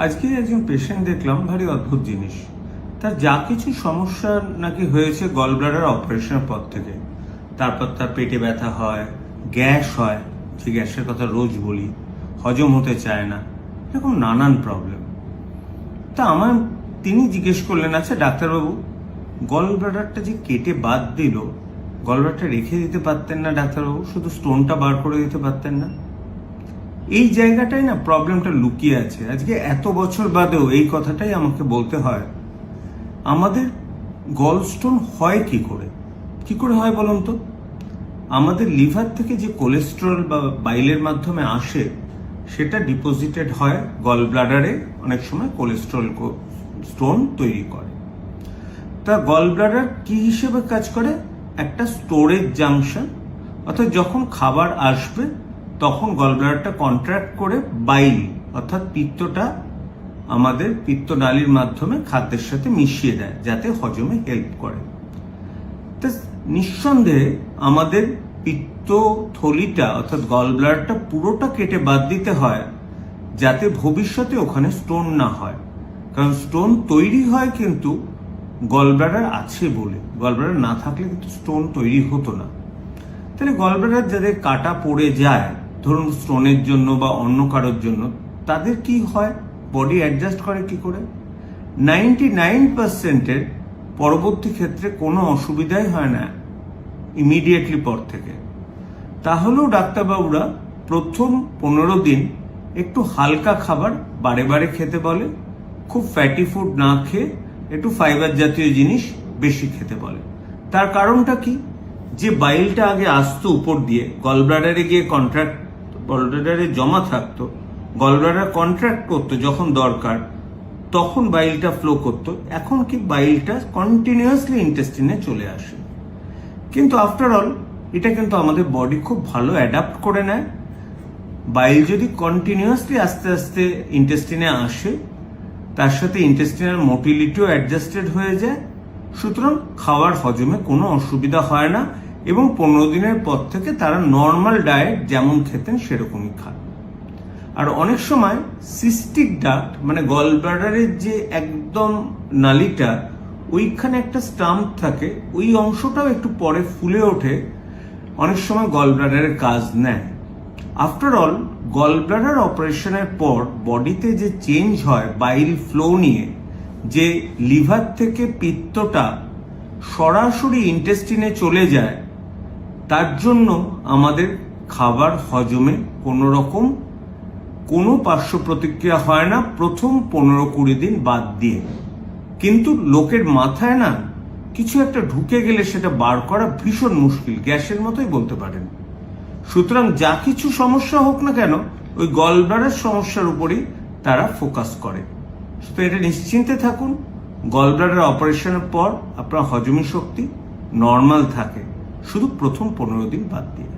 আজকে একজন পেশেন্ট দেখলাম, ভারী অদ্ভুত জিনিস। তার যা কিছু সমস্যা নাকি হয়েছে গল ব্লাডার অপারেশনের পর থেকে। তারপর তার পেটে ব্যথা হয়, গ্যাস হয়, যে গ্যাসের কথা রোজ বলি, হজম হতে চায় না, এরকম নানান প্রবলেম। তা তিনি জিজ্ঞেস করলেন, আচ্ছা ডাক্তারবাবু, গল ব্লাডারটা যে কেটে বাদ দিল, গল ব্লাডারটা রেখে দিতে পারতেন না ডাক্তারবাবু? শুধু স্টোনটা বার করে দিতে পারতেন না? এই জায়গাটাই না প্রবলেমটা লুকিয়ে আছে। আজকে এত বছর বাদেও এই কথাটাই আমাকে বলতে হয়। আমাদের গল স্টোন হয় কি করে হয় বলুন তো? আমাদের লিভার থেকে যে কোলেস্টেরল বা বাইলের মাধ্যমে আসে, সেটা ডিপোজিটেড হয় গল ব্লাডারে, অনেক সময় কোলেস্টেরল স্টোন তৈরি করে। তা গল ব্লাডার কি হিসেবে কাজ করে? একটা স্টোরেজ জাংশন। অর্থাৎ যখন খাবার আসবে তখন গল ব্লাডারটা কন্ট্রাক্ট করে বাইল অর্থাৎ পিত্তটা আমাদের পিত্তনালীর মাধ্যমে খাদ্যের সাথে মিশিয়ে দেয়, যাতে হজমে হেল্প করে। তা নিঃসন্দেহে আমাদের পিত্ত থলিটা অর্থাৎ গল ব্লাডারটা পুরোটা কেটে বাদ দিতে হয়, যাতে ভবিষ্যতে ওখানে স্টোন না হয়। কারণ স্টোন তৈরি হয় কিন্তু গল ব্লাডার আছে বলে, গল ব্লাডার না থাকলে কিন্তু স্টোন তৈরি হতো না। তাহলে গল ব্লাডার যাদের কাটা পড়ে যায়, ধরুন স্টোনের জন্য বা অন্য কারোর জন্য, তাদের কি হয়? বডি অ্যাডজাস্ট করে কি করে? 99%-এর পরবর্তী ক্ষেত্রে কোনো অসুবিধাই হয় না ইমিডিয়েটলি পর থেকে। তাহলেও ডাক্তারবাবুরা প্রথম 15 দিন একটু হালকা খাবার বারে বারে খেতে বলে, খুব ফ্যাটি ফুড না খেয়ে একটু ফাইবার জাতীয় জিনিস বেশি খেতে বলে। তার কারণটা কি? যে বাইলটা আগে আসতো উপর দিয়ে গল ব্লাডারে গিয়ে গল ব্লাডারে জমা থাকতো, গল ব্লাডার কন্ট্রাক্ট করতো যখন দরকার, তখন বাইলটা ফ্লো করতো। এখন কি বাইলটা কন্টিনিউয়াসলি ইন্টেস্টিনে চলে আসে। কিন্তু আফটার অল এটা কিন্তু আমাদের বডি খুব ভালো অ্যাডাপ্ট করে নেয়। বাইল যদি কন্টিনিউয়াসলি আস্তে আস্তে ইন্টেস্টিনে আসে, তার সাথে ইন্টেস্টিনাল মোটিলিটিও অ্যাডজাস্টেড হয়ে যায়। সুতরাং খাওয়ার হজমে কোনো অসুবিধা হয় না এবং 15 দিনের পর থেকে তারা নর্মাল ডায়েট যেমন খেতেন সেরকমই খান। আর অনেক সময় সিস্টিক ডাক্ট মানে গল ব্লাডারের যে একদম নালীটা, ওইখানে একটা স্টাম্প থাকে, ওই অংশটাও একটু পরে ফুলে ওঠে, অনেক সময় গল ব্লাডারের কাজ নেয়। আফটার অল গল ব্লাডার অপারেশনের পর বডিতে যে চেঞ্জ হয় বাইল ফ্লো নিয়ে, যে লিভার থেকে পিত্তটা সরাসরি ইন্টেস্টিনে চলে যায়, তার জন্য আমাদের খাবার হজমে কোনো পার্শ্ব প্রতিক্রিয়া হয় না প্রথম 15-20 দিন বাদ দিয়ে। কিন্তু লোকের মাথায় না কিছু একটা ঢুকে গেলে সেটা বার করা ভীষণ মুশকিল, গ্যাসের মতোই বলতে পারেন। সুতরাং যা কিছু সমস্যা হোক না কেন, ওই গল ব্লাডার সমস্যার উপরই তারা ফোকাস করে। সুতরাং এটা নিশ্চিন্তে থাকুন, গল ব্লাডার অপারেশনের পর আপনার হজমি শক্তি নর্মাল থাকে, শুধু প্রথম 15 দিন বাদ দিয়ে।